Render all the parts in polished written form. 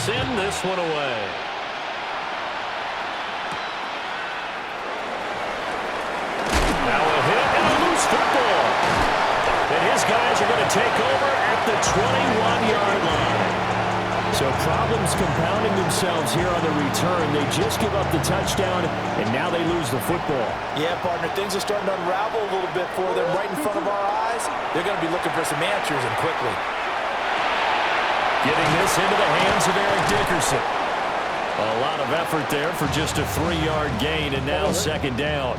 send this one away. Now a hit and a loose football. And his guys are going to take over at the 21-yard line. So problems compounding themselves here on the return. They just give up the touchdown, and now they lose the football. Yeah, partner, things are starting to unravel a little bit for them right in front of our eyes. They're going to be looking for some answers, and quickly. Getting this into the hands of Eric Dickerson. A lot of effort there for just a 3-yard gain, and now second down.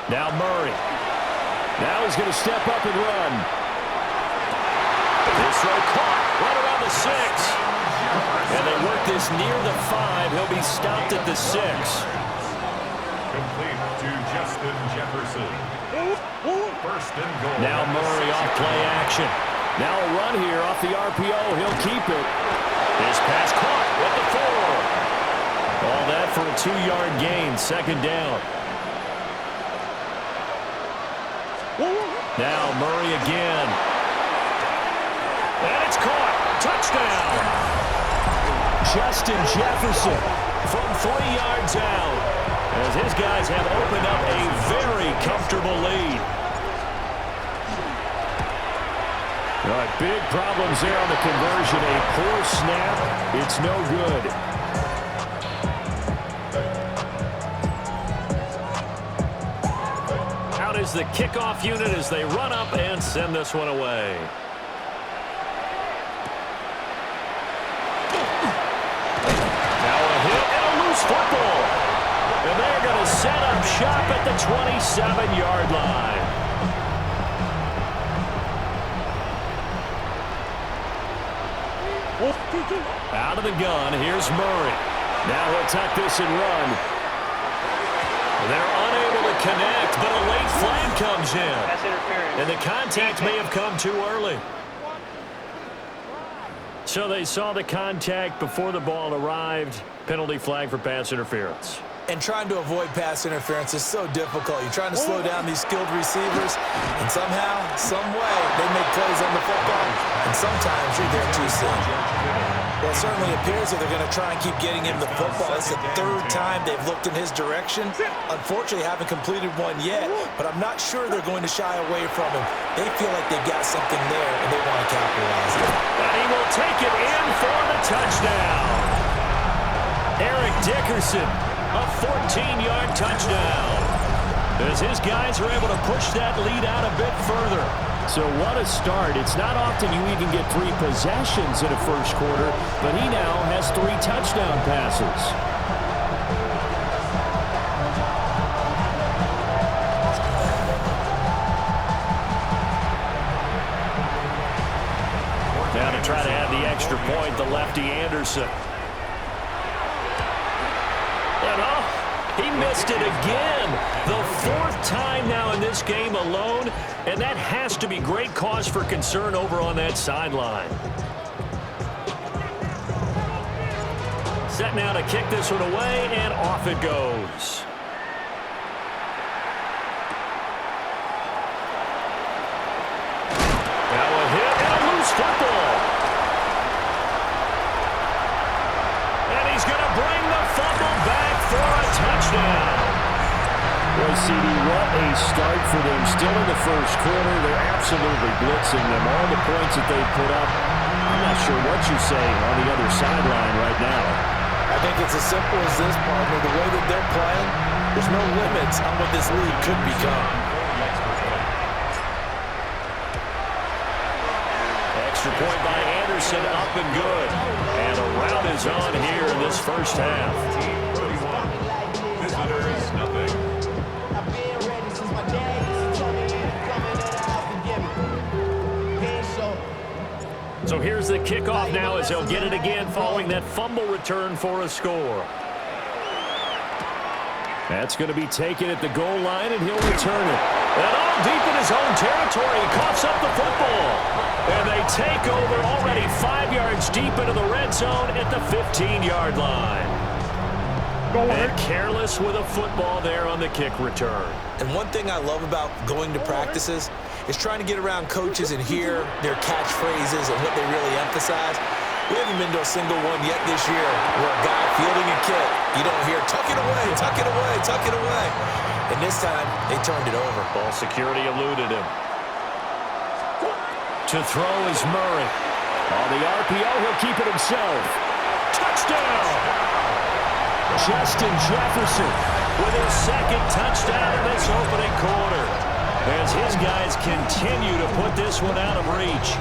Now Murray. Now he's going to step up and run. This throw caught right around the 6. And they work this near the 5. He'll be stopped at the 6. Complete to Justin Jefferson. First and goal. Now Murray off play action. Now a run here off the RPO. He'll keep it. His pass caught at the 4. All that for a 2-yard gain. Second down. Now Murray again. And it's caught. Touchdown. Justin Jefferson from 3 yards out. As his guys have opened up a very comfortable lead. All right, big problems there on the conversion. A poor snap. It's no good. Out is the kickoff unit as they run up and send this one away. Now a hit and a loose football. And they're going to set up shop at the 27-yard line. Out of the gun, here's Murray. Now he'll tuck this and run. They're unable to connect, but a late flag comes in. And the contact may have come too early. So they saw the contact before the ball arrived. Penalty flag for pass interference. And trying to avoid pass interference is so difficult. You're trying to slow down these skilled receivers, and somehow, some way, they make plays on the football, and sometimes you're there too soon. Well, it certainly appears that they're going to try and keep getting him the football. It's the 3rd time they've looked in his direction. Unfortunately, haven't completed one yet, but I'm not sure they're going to shy away from him. They feel like they've got something there, and they want to capitalize it. And he will take it in for the touchdown. Eric Dickerson. A 14-yard touchdown. As his guys are able to push that lead out a bit further. So what a start. It's not often you even get 3 possessions in a first quarter, but he now has 3 touchdown passes. Now to try to add the extra point, the lefty Anderson. He missed it again. The 4th time now in this game alone, and that has to be great cause for concern over on that sideline. Set now to kick this one away, and off it goes. Now a hit and a loose football. And he's going to bring the fumble back for a touchdown. Boy, CD, what a start for them. Still in the first quarter, they're absolutely blitzing them. All the points that they put up, I'm not sure what you say on the other sideline right now. I think it's as simple as this, partner. The way that they're playing, there's no limits on what this league could become. Extra point by Anderson, up and good. And a rout is on here in this first half. Visitors, nothing. So here's the kickoff now as they'll get it again following that fumble return for a score. That's going to be taken at the goal line, and he'll return it. And all deep in his own territory, he coughs up the football. And they take over already 5 yards deep into the red zone at the 15-yard line. And careless with a football there on the kick return. And one thing I love about going to practices is trying to get around coaches and hear their catchphrases and what they really emphasize. We haven't been to a single one yet this year where a guy fielding a kick, you don't hear, tuck it away, tuck it away, tuck it away. And this time, they turned it over. Ball security eluded him. To throw is Murray. On the RPO, he'll keep it himself. Touchdown! Justin Jefferson with his second touchdown in this opening quarter, as his guys continue to put this one out of reach.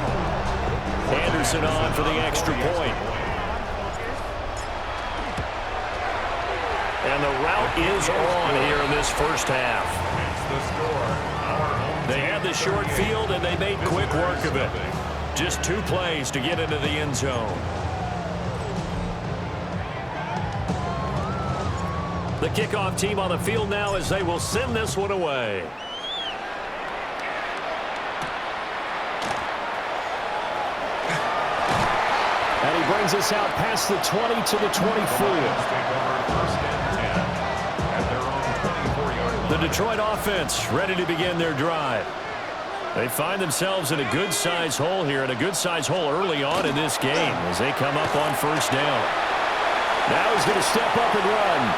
Anderson on for the extra point. And the route is on here in this first half. They had the short field, and they made quick work of it. Just 2 plays to get into the end zone. The kickoff team on the field now as they will send this one away. And he brings us out past the 20 to the 24. The Detroit offense ready to begin their drive. They find themselves in a good-sized hole here, and a good-sized hole early on in this game as they come up on first down. Now he's going to step up and run.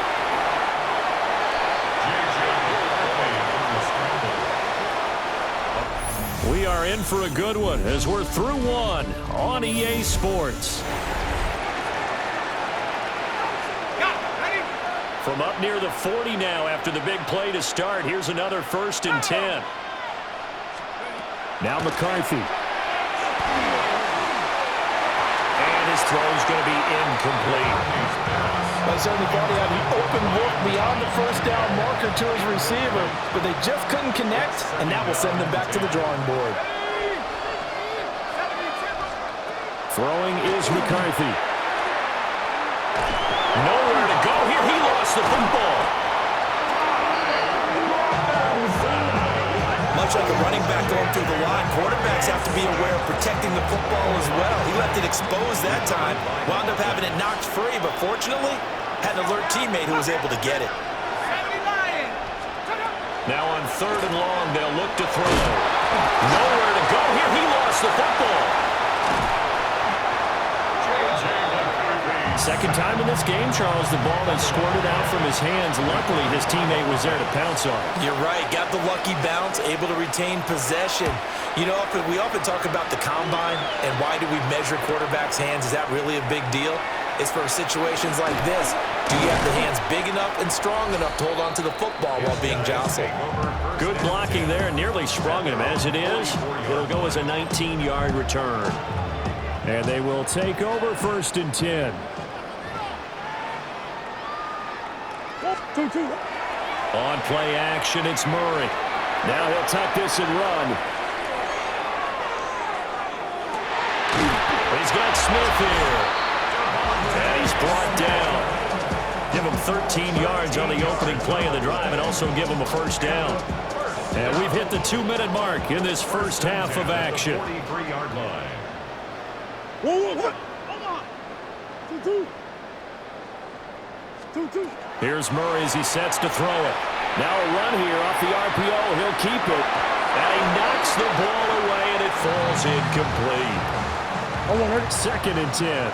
We are in for a good one as we're through one on EA Sports. From up near the 40 now after the big play to start. Here's another 1st and 10. Now McCarthy. And his throw is going to be incomplete. They certainly thought he had an open look beyond the first down marker to his receiver, but they just couldn't connect, and that will send them back to the drawing board. Throwing is McCarthy. Nowhere to go here. He lost the football. Much like a running back going through the line, quarterbacks have to be aware of protecting the football as well. He left it exposed that time, wound up having it knocked free, but fortunately, had an alert teammate who was able to get it. Now on 3rd and long, they'll look to throw. Nowhere to go here. He lost the football. Second time in this game, Charles, the ball has squirted out from his hands. Luckily, his teammate was there to pounce on it. You're right. Got the lucky bounce, able to retain possession. You know, we often talk about the combine and why do we measure quarterbacks' hands. Is that really a big deal? It's for situations like this. Do you have the hands big enough and strong enough to hold on to the football while being jostled? Good blocking there, nearly sprung him. As it is, it'll go as a 19-yard return. And they will take over 1st and 10. On play action, it's Murray. Now he'll tuck this and run. He's got Smith here. And he's brought down. Give him 13 yards on the opening play of the drive and also give him a 1st down. And we've hit the 2-minute mark in this first half of action. 43-yard line. Here's Murray as he sets to throw it. Now a run here off the RPO. He'll keep it. And he knocks the ball away, and it falls incomplete. 2nd and 10.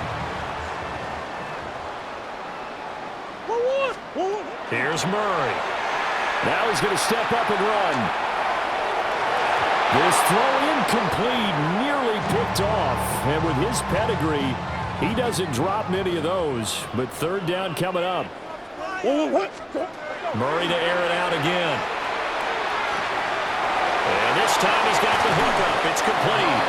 Here's Murray. Now he's going to step up and run. This throw incomplete, nearly picked off. And with his pedigree, he doesn't drop many of those. But 3rd down coming up. Murray to air it out again. And this time he's got the hook up. It's complete.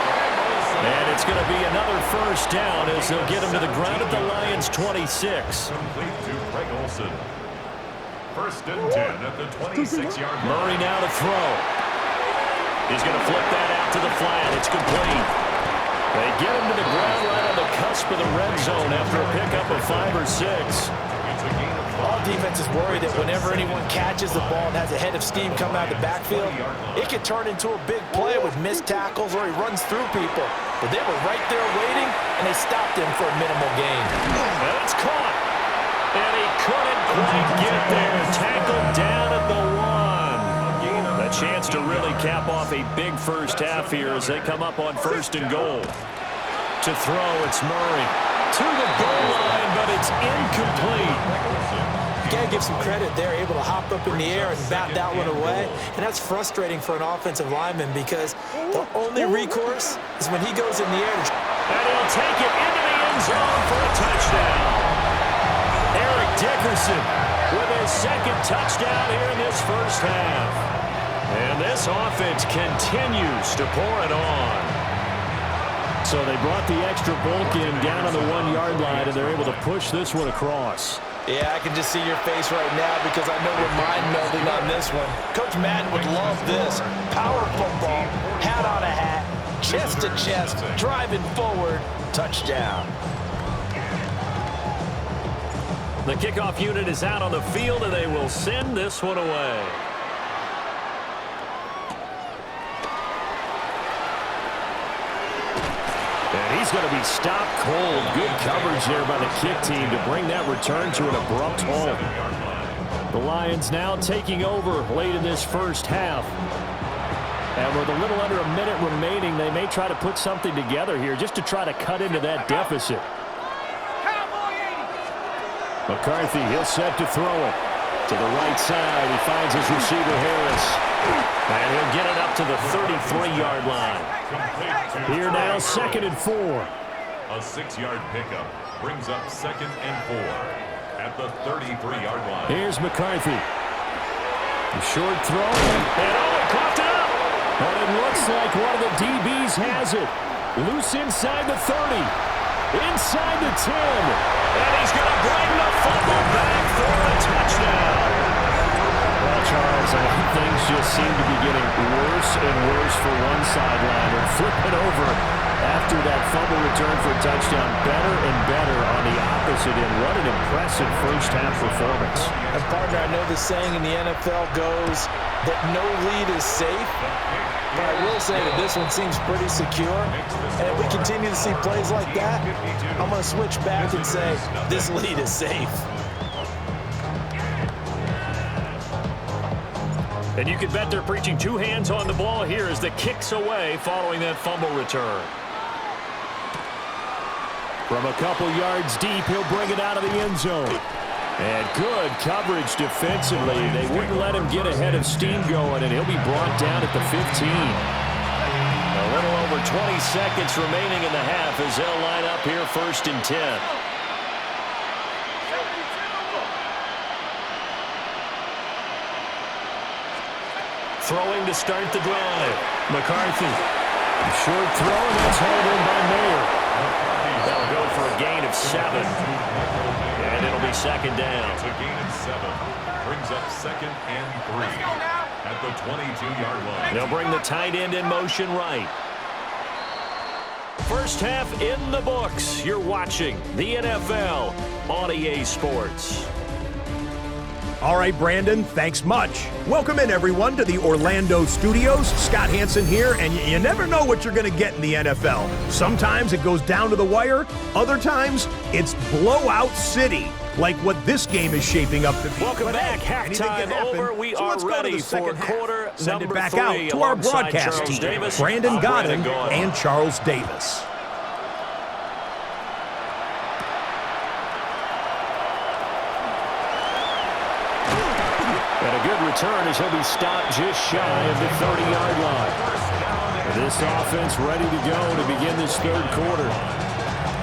And it's going to be another 1st down as they'll get him to the ground at the Lions' 26. Complete to Greg Olsen. 1st and 10 at the 26-yard line. Murray now to throw. He's going to flip that out to the flat. It's complete. They get him to the ground right on the cusp of the red zone after a pickup of 5 or 6. All defenses worry that whenever anyone catches the ball and has a head of steam coming out of the backfield, it could turn into a big play with missed tackles or he runs through people. But they were right there waiting, and they stopped him for a minimal gain. And it's caught. And he couldn't quite get there. Tackled down at the 1. The chance to really cap off a big first half here as they come up on 1st and goal. To throw, it's Murray. To the goal line, but it's incomplete. You got to give some credit. They're able to hop up in the air and bat that one away. And that's frustrating for an offensive lineman because the only recourse is when he goes in the air. And he'll take it into the end zone for a touchdown. Eric Dickerson with his 2nd touchdown here in this first half. And this offense continues to pour it on. So they brought the extra bulk in down on the 1-yard line, and they're able to push this one across. Yeah, I can just see your face right now because I know we're mind melding on this one. Coach Madden would love this. Power football, hat on a hat, chest to chest, driving forward, touchdown. The kickoff unit is out on the field, and they will send this one away. And he's going to be stopped cold. Good coverage there by the kick team to bring that return to an abrupt halt. The Lions now taking over late in this first half. And with a little under a minute remaining, they may try to put something together here just to try to cut into that deficit. McCarthy, he'll set to throw it. To the right side, he finds his receiver, Harris. And he'll get it up to the 33-yard line. Here now, 2nd and 4. A 6-yard pickup brings up 2nd and 4 at the 33-yard line. Here's McCarthy. A short throw. And he coughed it up. And it looks like one of the DBs has it. Loose inside the 30. Inside the 10. And he's going to bring the fumble back for a touchdown. Well, Charles, things just seem to be getting worse and worse for one sideline. And flipping over after that fumble return for a touchdown, better and better on the opposite end. What an impressive first half performance. And partner, I know the saying in the NFL goes that no lead is safe. But I will say that this one seems pretty secure. And if we continue to see plays like that, I'm going to switch back and say this lead is safe. And you can bet they're preaching 2 hands on the ball here as the kick's away following that fumble return. From a couple yards deep, he'll bring it out of the end zone. And good coverage defensively. They wouldn't let him get ahead of steam going, and he'll be brought down at the 15. A little over 20 seconds remaining in the half as they'll line up here 1st and 10. Throwing to start the drive. McCarthy. Short throw, and that's held in by Mayer. That'll go for a gain of 7. And it'll be 2nd down. It's a gain of 7. Brings up 2nd and 3 at the 22-yard line. They'll bring the tight end in motion right. First half in the books. You're watching the NFL on EA Sports. All right, Brandon, thanks much. Welcome in, everyone, to the Orlando studios. Scott Hansen here, and you never know what you're going to get in the NFL. Sometimes it goes down to the wire. Other times, it's blowout city, like what this game is shaping up to be. Welcome back. Anything Halftime can happen, over. We so are let's go to ready the for second half. quarter Send it number back 3 out to our alongside broadcast Charles team, Davis. Brandon I'm Godden Brandon and Charles Davis. And a good return as he'll be stopped just shy of the 30-yard line. This offense ready to go to begin this 3rd quarter.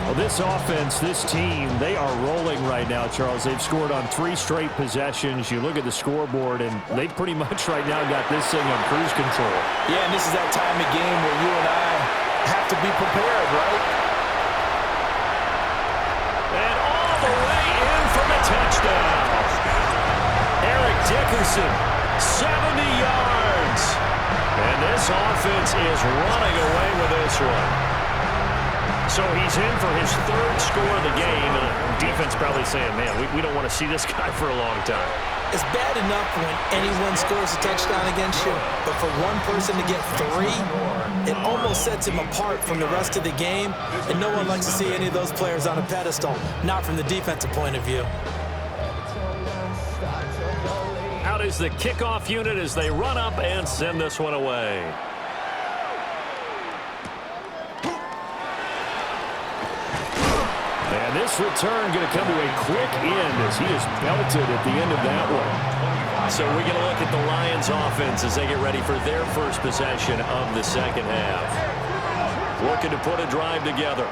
Well, this offense, this team, they are rolling right now, Charles. They've scored on 3 straight possessions. You look at the scoreboard, and they pretty much right now got this thing on cruise control. Yeah, and this is that time of game where you and I have to be prepared, right? And all the way in for the touchdown. Eric Dickerson, 70 yards. And this offense is running away with this one. So he's in for his 3rd score of the game. And defense probably saying, man, we don't want to see this guy for a long time. It's bad enough when anyone scores a touchdown against you, but for one person to get 3, it almost sets him apart from the rest of the game, and no one likes to see any of those players on a pedestal, not from the defensive point of view. Out is the kickoff unit as they run up and send this one away. And this return going to come to a quick end as he is belted at the end of that one. So we're going to look at the Lions offense as they get ready for their first possession of the second half. Looking to put a drive together.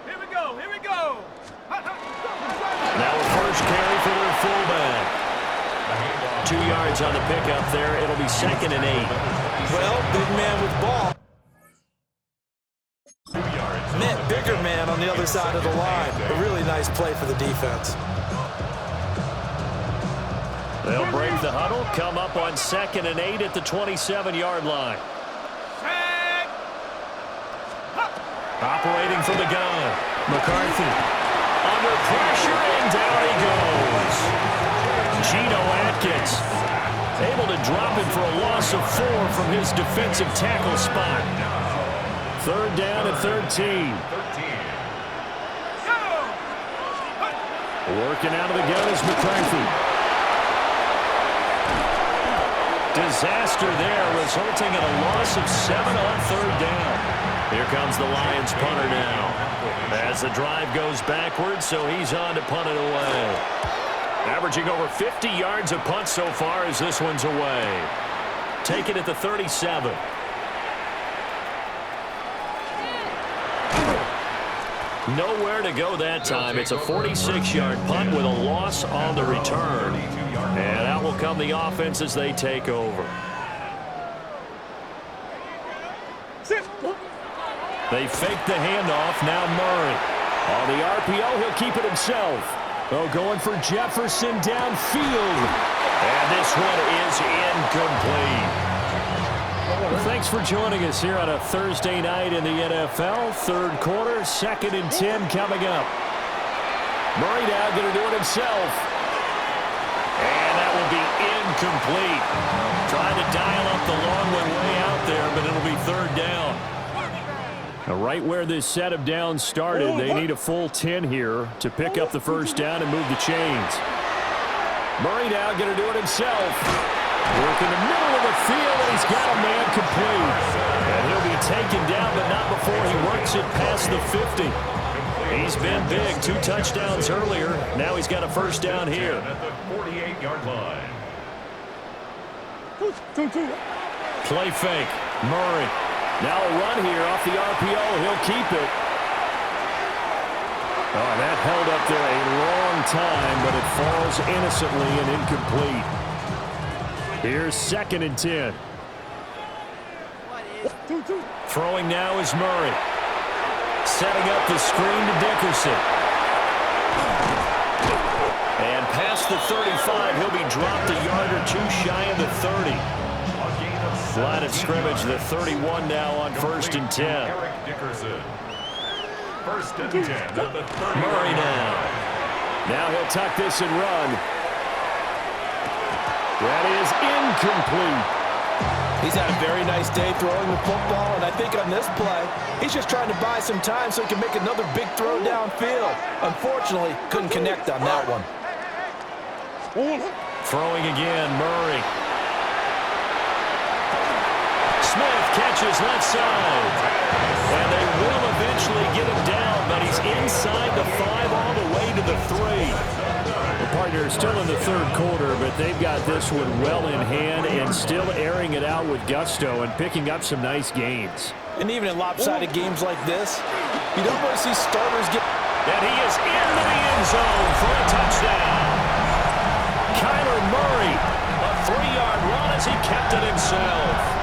Here we go, here we go. Now a first carry for their fullback. 2 yards on the pickup there. It'll be 2nd and 8. Well, big man with ball. Met bigger man on the other side of the line. A really nice play for the defense. They'll break the huddle, come up on 2nd and 8 at the 27-yard line. Operating from the gun. McCarthy under pressure, and down he goes. Geno Atkins able to drop him for a loss of 4 from his defensive tackle spot. 3rd down and 13. Working out of the gun is McCarthy. Disaster there, resulting in a loss of 7 on 3rd down. Here comes the Lions punter now. As the drive goes backwards, so he's on to punt it away. Averaging over 50 yards a punt so far as this one's away. Taken at the 37. Nowhere to go that time. It's a 46-yard punt with a loss on the return. And out will come the offense as they take over. They fake the handoff. Now Murray. On the RPO, he'll keep it himself. Oh, going for Jefferson downfield. And this one is incomplete. Well, thanks for joining us here on a Thursday night in the NFL. 3rd quarter, 2nd and 10 coming up. Murray now going to do it himself. And that will be incomplete. Trying to dial up the long one way out there, but it'll be 3rd down. Right where this set of downs started, they need a full 10 here to pick up the 1st down and move the chains. Murray now going to do it himself. Work in the middle of the field, and he's got a man complete. And he'll be taken down, but not before he works it past the 50. He's been big. 2 touchdowns earlier. Now he's got a 1st down here. At the 48-yard line. Play fake. Murray. Now a run here off the RPO. He'll keep it. Oh, that held up there a long time, but it falls innocently and incomplete. Here's 2nd and 10. Throwing now is Murray. Setting up the screen to Dickerson. And past the 35, he'll be dropped a yard or 2 shy of the 30. Line of scrimmage, the 31 now on 1st and 10. Eric Dickerson. 1st and 10 at the 30. Murray now. Now he'll tuck this and run. That is incomplete. He's had a very nice day throwing the football, and I think on this play, he's just trying to buy some time so he can make another big throw downfield. Unfortunately, couldn't connect on that one. Throwing again, Murray. Smith catches left side. And they will eventually get him down, but he's inside the 5 all the way to the 3. The partner is still in the 3rd quarter, but they've got this one well in hand and still airing it out with gusto and picking up some nice gains. And even in lopsided games like this, you don't really see starters get... And he is into the end zone for a touchdown. Kyler Murray, a 3-yard run as he kept it himself.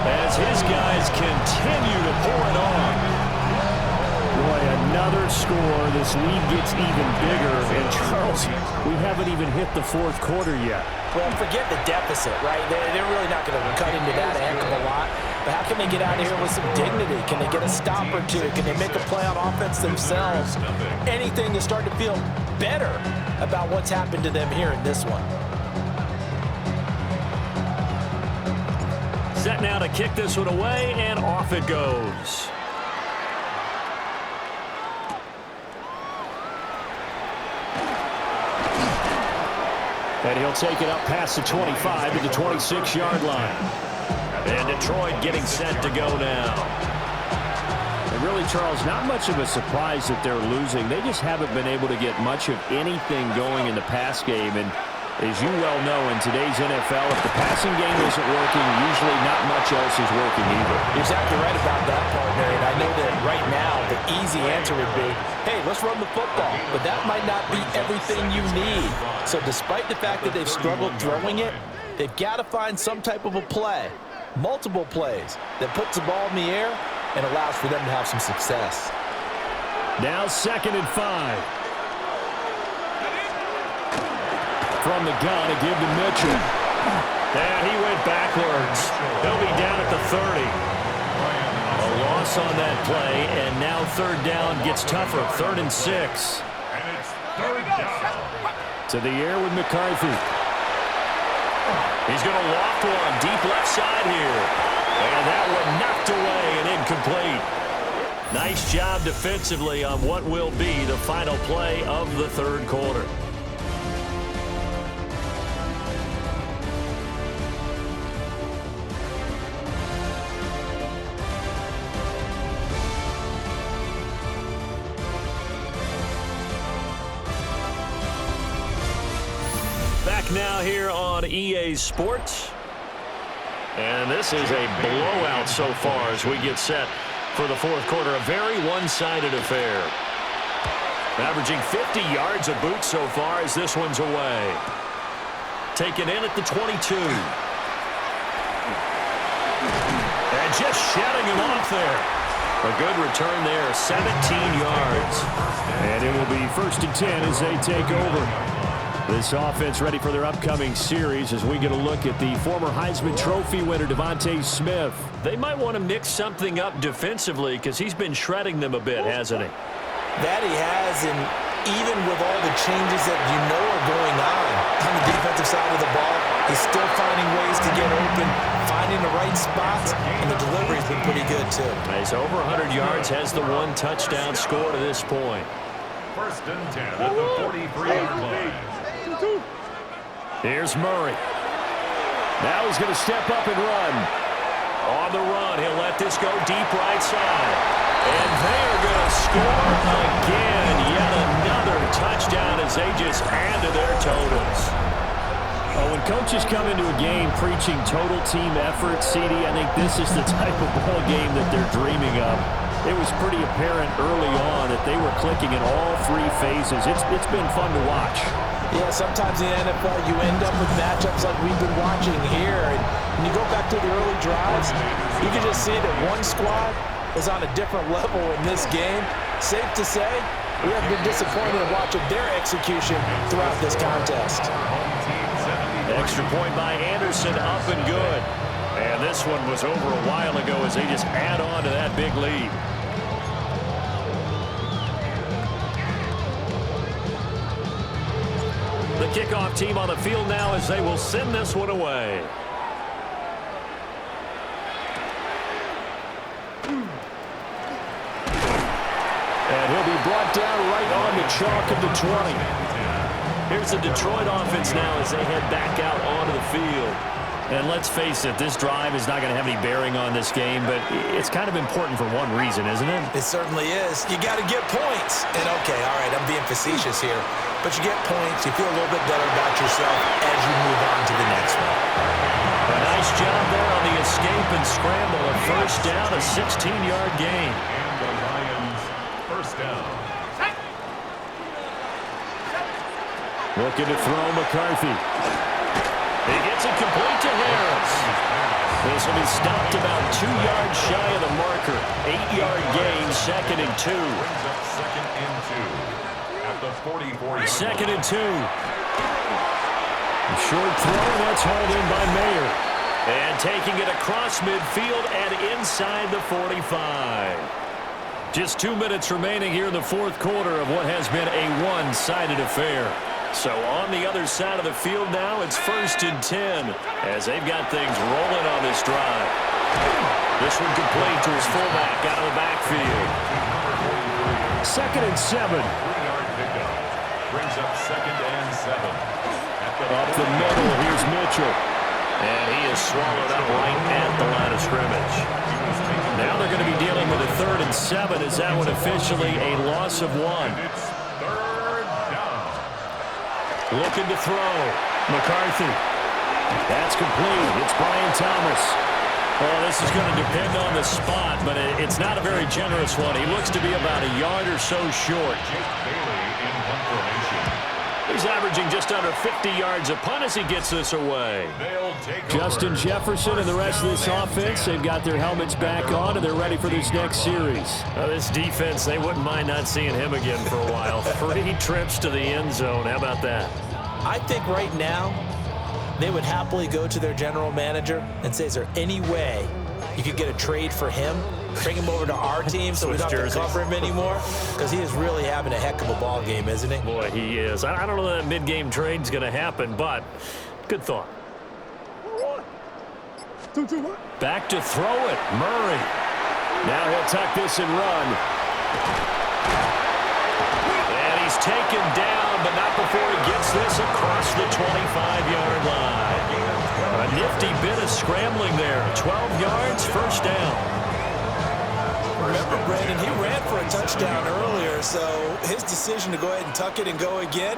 As his guys continue to pour it on. Boy, another score. This lead gets even bigger. And Charles, we haven't even hit the 4th quarter yet. Well, forget the deficit, right? They're really not going to cut into that a heck of a lot. But how can they get out of here with some dignity? Can they get a stop or 2? Can they make a play on offense themselves? Anything to start to feel better about what's happened to them here in this one. Set now to kick this one away, and off it goes. And he'll take it up past the 25 to the 26-yard line. And Detroit getting set to go now. And really, Charles, not much of a surprise that they're losing. They just haven't been able to get much of anything going in the pass game. And as you well know, in today's NFL, if the passing game isn't working, usually not much else is working either. You're exactly right about that, partner. And I know that right now the easy answer would be, hey, let's run the football. But that might not be everything you need. So despite the fact that they've struggled throwing it, they've got to find some type of a play, multiple plays, that puts the ball in the air and allows for them to have some success. Now 2nd and 5. From the gun, a give to Mitchell. And he went backwards. He'll be down at the 30. A loss on that play, and now 3rd down gets tougher. 3rd and 6. And it's 3rd down. To the air with McCarthy. He's going to loft one deep left side here. And that one knocked away and incomplete. Nice job defensively on what will be the final play of the 3rd quarter. Back now here on EA Sports. And this is a blowout so far as we get set for the 4th quarter. A very one-sided affair. Averaging 50 yards a boot so far as this one's away. Taken in at the 22. And just shutting him off there. A good return there, 17 yards. And it will be 1st and 10 as they take over. This offense ready for their upcoming series as we get a look at the former Heisman Trophy winner, Devontae Smith. They might want to mix something up defensively because he's been shredding them a bit, hasn't he? That he has, and even with all the changes that you know are going on the defensive side of the ball, he's still finding ways to get open, finding the right spots, and the delivery's been pretty good too. He's over 100 yards, has the 1 touchdown score to this point. 1st and 10 at the 43-yard line. Here's Murray. Now he's going to step up and run. On the run, he'll let this go deep right side. And they're going to score again. Yet another touchdown as they just add to their totals. When coaches come into a game preaching total team effort, CD, I think this is the type of ball game that they're dreaming of. It was pretty apparent early on that they were clicking in all 3 phases. It's been fun to watch. Yeah, sometimes in the NFL you end up with matchups like we've been watching here. And when you go back to the early drives, you can just see that one squad is on a different level in this game. Safe to say, we have been disappointed in watching their execution throughout this contest. Extra point by Anderson, up and good. And this one was over a while ago as they just add on to that big lead. The kickoff team on the field now as they will send this one away. And he'll be brought down right on the chalk of the 20. Here's the Detroit offense now as they head back out onto the field. And let's face it, this drive is not going to have any bearing on this game, but it's kind of important for one reason, isn't it? It certainly is. You got to get points. And okay, all right, I'm being facetious here, but you get points, you feel a little bit better about yourself as you move on to the next one. A nice job there on the escape and scramble. A 1st down, a 16-yard gain. And the Lions, 1st down. Looking to throw McCarthy. He gets it complete to Harris. This will be stopped about 2 yards shy of the marker. 8-yard gain, 2nd and 2. Brings up 2nd and 2 at the 44-yard 2nd and 2. Short throw, that's hauled in by Mayer. And taking it across midfield and inside the 45. Just 2 minutes remaining here in the 4th quarter of what has been a one-sided affair. So on the other side of the field now, it's 1st and 10 as they've got things rolling on this drive. This one complete to his fullback out of the backfield. 2nd and 7. 3-yard pickup brings up 2nd and 7 at Up the middle, here's Mitchell. And he is swallowed up right at the line of scrimmage. Now they're going to be dealing with a 3rd and 7. Is that one officially a loss of 1? It's 3rd down. Looking to throw. McCarthy. That's complete. It's Brian Thomas. Oh, this is going to depend on the spot, but it's not a very generous one. He looks to be about a yard or so short. He's averaging just under 50 yards a punt as he gets this away. Justin Jefferson and the rest of this offense, they've got their helmets back on, and they're ready for this next series. This defense, they wouldn't mind not seeing him again for a while. 3 trips to the end zone. How about that? I think right now they would happily go to their general manager and say, is there any way you could get a trade for him? Bring him over to our team so we don't have to cover him anymore? Because he is really having a heck of a ball game, isn't he? Boy, he is. I don't know that mid-game trade's going to happen, but good thought. Back to throw it. Murray. Now he'll tuck this and run. And he's taken down, but not before he gets this across the 25-yard line. A nifty bit of scrambling there. 12 yards, first down. Remember, Brandon, he ran for a touchdown earlier, so his decision to go ahead and tuck it and go again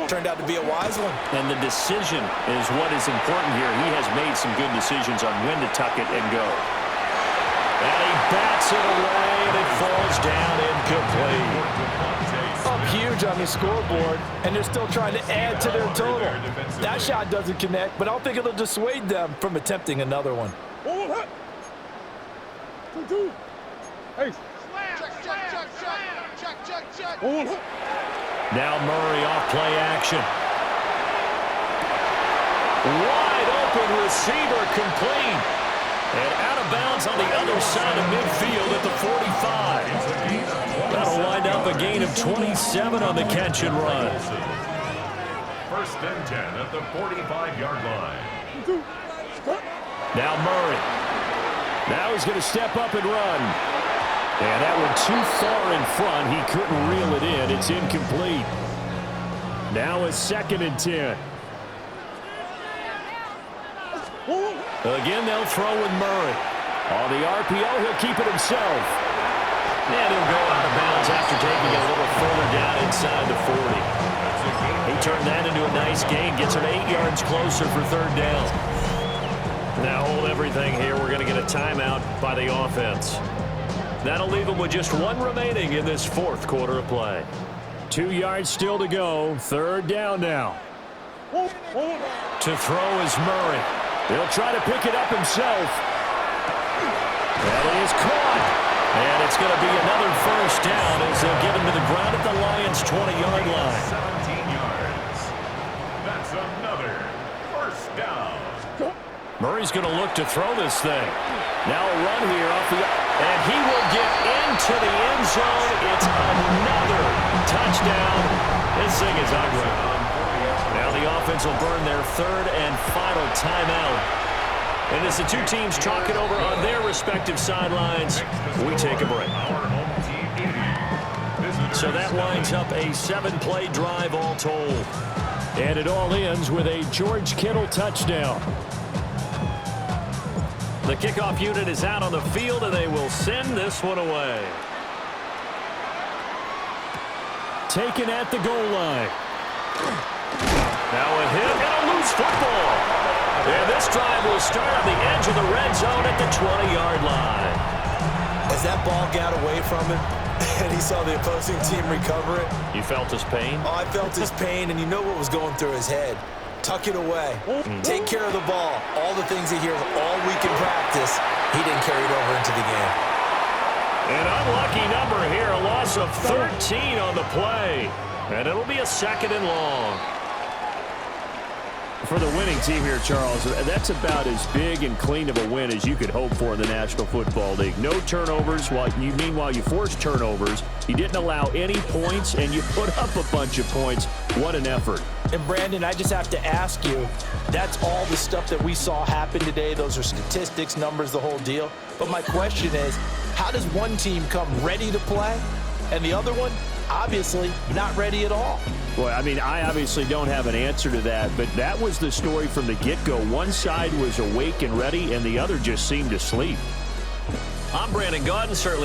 turned out to be a wise one. And the decision is what is important here. He has made some good decisions on when to tuck it and go. And he bats it away, and it falls down incomplete. Up huge on the scoreboard, and they're still trying to add to their total. That shot doesn't connect, but I don't think it'll dissuade them from attempting another one. Now Murray off play action. Wide open receiver complete. And out of bounds on the other side of midfield at the 45. That'll wind up a gain of 27 on the catch and run. 1st and 10 at the 45-yard line. Now Murray. Now he's going to step up and run. And that one too far in front. He couldn't reel it in. It's incomplete. Now a 2nd and 10. Again, they'll throw with Murray. On the RPO, he'll keep it himself. And he'll go out of bounds after taking it a little further down inside the 40. He turned that into a nice gain. Gets him 8 yards closer for 3rd down. Now hold everything here. We're going to get a timeout by the offense. That'll leave them with just 1 remaining in this 4th quarter of play. 2 yards still to go. 3rd down now. To throw is Murray. He'll try to pick it up himself. That is caught. And it's going to be another 1st down as they'll get him to the ground at the Lions' 20-yard line. 17 yards. That's another 1st down. Murray's going to look to throw this thing. Now a run here off the... And he will get into the end zone. It's another touchdown. This thing is ugly. Now the offense will burn their 3rd and final timeout. And as the two teams talk it over on their respective sidelines, we take a break. So that winds up a 7-play drive all told. And it all ends with a George Kittle touchdown. The kickoff unit is out on the field, and they will send this one away. Taken at the goal line. Now a hit and a loose football. And this drive will start on the edge of the red zone at the 20-yard line. As that ball got away from him, and he saw the opposing team recover it. You felt his pain? Oh, I felt his pain, and you know what was going through his head. Tuck it away. Take care of the ball. All the things he hears all week in practice, he didn't carry it over into the game. An unlucky number here, a loss of 13 on the play. And it'll be a 2nd and long. For the winning team here, Charles, that's about as big and clean of a win as you could hope for in the National Football League. No turnovers. Meanwhile, you forced turnovers. You didn't allow any points, and you put up a bunch of points. What an effort. And, Brandon, I just have to ask you, that's all the stuff that we saw happen today. Those are statistics, numbers, the whole deal. But my question is, how does one team come ready to play, and the other one, obviously, not ready at all? Boy, I mean, I obviously don't have an answer to that, but that was the story from the get-go. One side was awake and ready, and the other just seemed to sleep. I'm Brandon Gaudin, certainly.